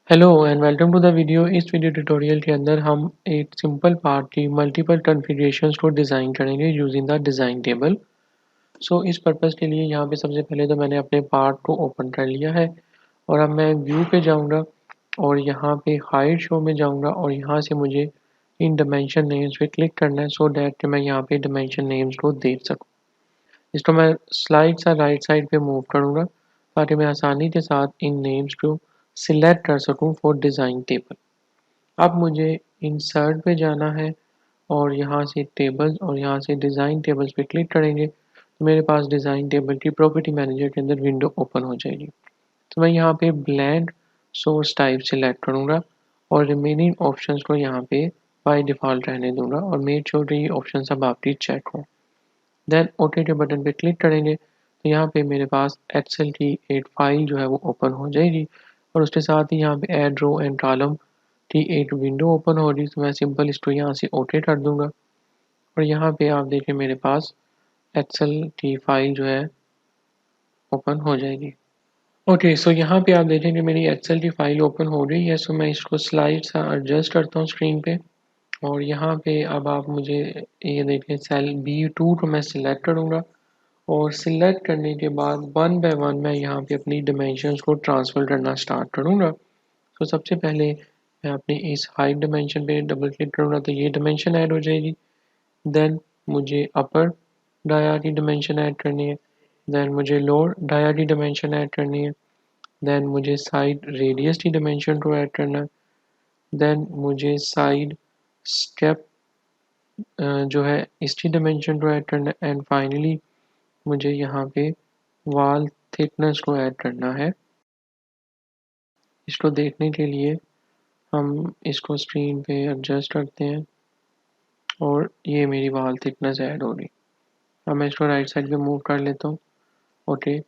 Hello and welcome to the video. इस video tutorial के अंदर हम एक सिंपल पार्ट की मल्टीपल कॉन्फ़िगरेशंस को डिज़ाइन करेंगे using the design table. So इस पर्पस के लिए यहाँ पे सबसे पहले तो मैंने अपने पार्ट को ओपन कर लिया है और अब मैं व्यू पे जाऊँगा और यहाँ पे हाइड शो में जाऊँगा और यहाँ से मुझे इन डायमेंशन नेम्स पे क्लिक करना है सो दैट मैं यहाँ पे डायमेंशन नेम्स को देख सकूँ। इसको मैं स्लाइड सा राइट साइड पे मूव करूँगा ताकि मैं आसानी के साथ इन नेम्स को सिलेक्ट कर सकूँ फॉर डिज़ाइन टेबल। अब मुझे इंसर्ट पे जाना है और यहाँ से टेबल्स और यहाँ से डिज़ाइन टेबल्स पे क्लिक करेंगे तो मेरे पास डिज़ाइन टेबल की प्रॉपर्टी मैनेजर के अंदर विंडो ओपन हो जाएगी। तो मैं यहाँ पे ब्लैंक सोर्स टाइप सेलेक्ट करूँगा और रिमेनिंग ऑप्शंस को यहाँ पे बाय डिफ़ॉल्ट रहने दूंगा और मेक श्योर ये ऑप्शन सब आपकी चेक हो। देन ओके के बटन पे क्लिक करेंगे तो यहाँ पे मेरे पास एक्सेल की एक फाइल जो है वो ओपन हो जाएगी और उसके साथ ही यहाँ पे ऐड रो एंड कॉलम की एक विंडो ओपन हो रही। तो मैं सिंपल इसको यहाँ से ओके कर दूंगा और यहाँ पे आप देखें मेरे पास एक्सेल की फाइल जो है ओपन हो जाएगी। ओके सो यहाँ पे आप देखें कि मेरी एक्सेल की फाइल ओपन हो रही है। सो मैं इसको स्लाइड सा एडजस्ट करता हूँ स्क्रीन पे और यहाँ पे अब आप मुझे ये देखें सेल B2 को मैं सिलेक्ट करूँगा और सिलेक्ट करने के बाद वन बाय वन मैं यहाँ पे अपनी डायमेंशंस को ट्रांसफ़र करना स्टार्ट करूँगा। तो सबसे पहले मैं अपनी इस हाइट डायमेंशन पे डबल क्लिक करूँगा तो ये डायमेंशन ऐड हो जाएगी। देन मुझे अपर डाया की डायमेंशन ऐड करनी है। देन मुझे लोअर डाया की डायमेंशन ऐड करनी है। देन मुझे साइड रेडियस की डायमेंशन को ऐड करना है। देन मुझे साइड स्टेप जो है इसकी डायमेंशन को ऐड करना है एंड फाइनली मुझे यहाँ पे वॉल थिकनेस को ऐड करना है। इसको देखने के लिए हम इसको स्क्रीन पे एडजस्ट करते हैं और ये मेरी वॉल थिकनेस ऐड हो गई। अब मैं इसको राइट साइड पे मूव कर लेता हूँ। ओके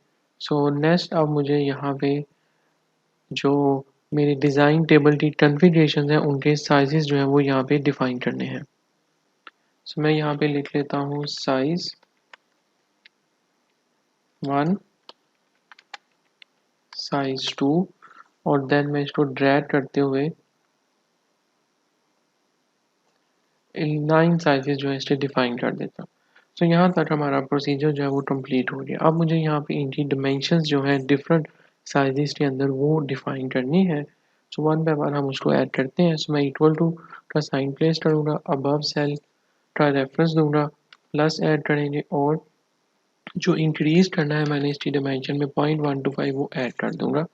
सो नेक्स्ट अब मुझे यहाँ पे जो मेरी डिज़ाइन टेबल की कॉन्फ़िगरेशन है उनके साइजेस जो है वो यहाँ पे डिफ़ाइन करने हैं। सो मैं यहाँ पे लिख लेता हूँ साइज 1, साइज 2 और देन मैं इसको ड्रैग करते हुए 9 साइजेस जो है इससे डिफ़ाइन कर देता हूँ। सो यहाँ तक हमारा प्रोसीजर जो है वो कंप्लीट हो गया। अब मुझे यहाँ पे इनकी डायमेंशंस जो है डिफरेंट साइजेस के अंदर वो डिफ़ाइन करनी है। सो वन बाय वन हम उसको ऐड करते हैं। सो मैं इक्वल टू का साइन प्लेस करूँगा, अबव सेल का रेफरेंस दूंगा, प्लस ऐड करेंगे और जो इंक्रीज करना है मैंने इसकी डायमेंशन में 0.125 वो ऐड कर दूंगा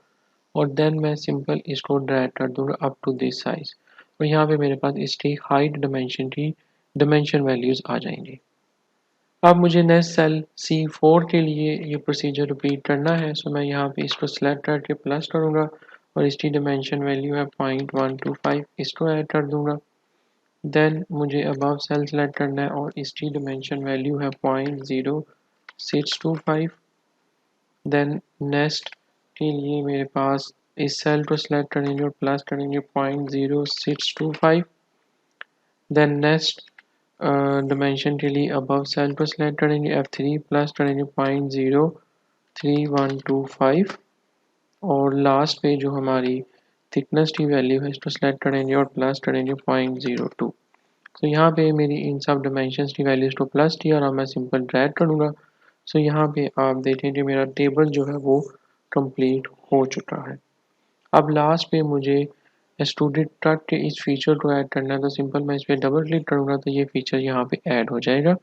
और देन मैं सिंपल इसको ड्रैग कर दूंगा अप टू दिस साइज और यहाँ पे मेरे पास इसकी हाइट डायमेंशन की डायमेंशन वैल्यूज़ आ जाएंगी। अब मुझे नेक्स्ट सेल C4 के लिए ये प्रोसीजर रिपीट करना है। सो मैं यहाँ पे इसको सेलेक्ट करके प्लस करूँगा और इसकी डायमेंशन वैल्यू है 0.125, इसको ऐड कर दूँगा। देन मुझे अबव सेल सेलेक्ट करना है और इसकी डायमेंशन वैल्यू है 0.0625। देन नेक्स्ट के लिए मेरे पास इस सेल को सेलेक्ट करेंगे और प्लस करेंगे 0.0625। देन नेक्स्ट डायमेंशन के लिए अबव सेल को सेलेक्ट करेंगे F3 प्लस करेंगे 0.03125 और लास्ट पे जो हमारी थिकनेस की वैल्यू है इसको सेलेक्ट करेंगे और प्लस करेंगे 0.02। तो यहाँ पे मेरी इन सब डायमेंशंस की वैल्यूज़ को प्लस किया और मैं सिंपल ड्रैग करूँगा। सो यहाँ पे आप देखें कि मेरा टेबल जो है वो कंप्लीट हो चुका है। अब लास्ट पे मुझे एक्सट्रूडेड कट के इस फीचर को ऐड करना है तो सिंपल मैं इस पर डबल क्लिक करूँगा तो ये फीचर यहाँ पे ऐड हो जाएगा।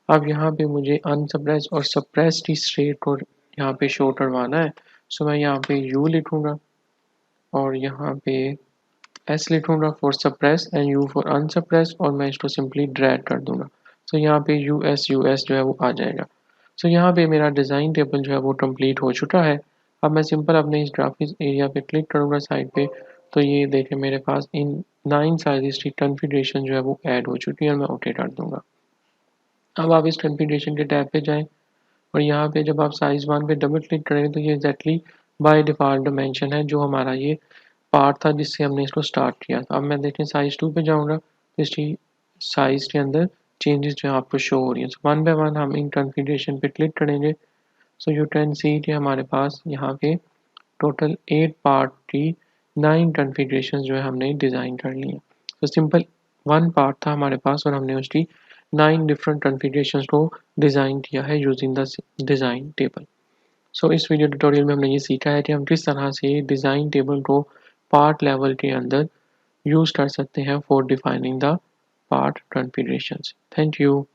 अब यहाँ पे मुझे अनसप्रेस और सप्रेस की स्टेट को यहाँ पे शो करवाना है। सो मैं यहाँ पे U लिखूँगा और यहाँ पे S लिखूँगा for suppress and U for unsuppress और मैं इसको सिंपली ड्रैग कर दूँगा। सो यहाँ पे US जो है वो आ जाएगा। सो यहाँ पे मेरा डिज़ाइन टेबल जो है वो कंप्लीट हो चुका है। अब मैं सिंपल अपने इस ग्राफिक्स एरिया पे क्लिक करूँगा साइड पे तो ये देखें मेरे पास इन 9 साइजेस की कॉन्फ़िगरेशन जो है वो ऐड हो चुकी है और मैं ओके कर दूँगा। अब आप इस कॉन्फ़िगरेशन के टैब पे जाएँ और यहाँ पे जब आप साइज़ 1 पे डबल क्लिक करेंगे तो ये एग्जैक्टली बाय डिफ़ॉल्ट डायमेंशन है जो हमारा ये पार्ट था जिससे हमने इसको स्टार्ट किया था। अब मैं देखें साइज़ 2 पे जाऊँगा तो इसकी साइज़ के अंदर चेंजेस जो है आपको शो हो रही हैं। सो वन बाय वन हम इन कॉन्फ़िगरेशन पे क्लिक करेंगे। सो यू कैन सी कि हमारे पास यहाँ पे टोटल 8 पार्ट की 9 कॉन्फ़िगरेशंस जो है हमने डिज़ाइन कर ली हैं। तो सिंपल 1 पार्ट था हमारे पास और हमने उसकी 9 डिफरेंट कॉन्फ़िगरेशंस को डिज़ाइन किया है using the design table. So इस वीडियो ट्यूटोरियल में हमने ये सीखा है कि हम किस तरह से डिज़ाइन टेबल को पार्ट लेवल के अंदर यूज़ कर सकते हैं for defining the part configurations. Thank you.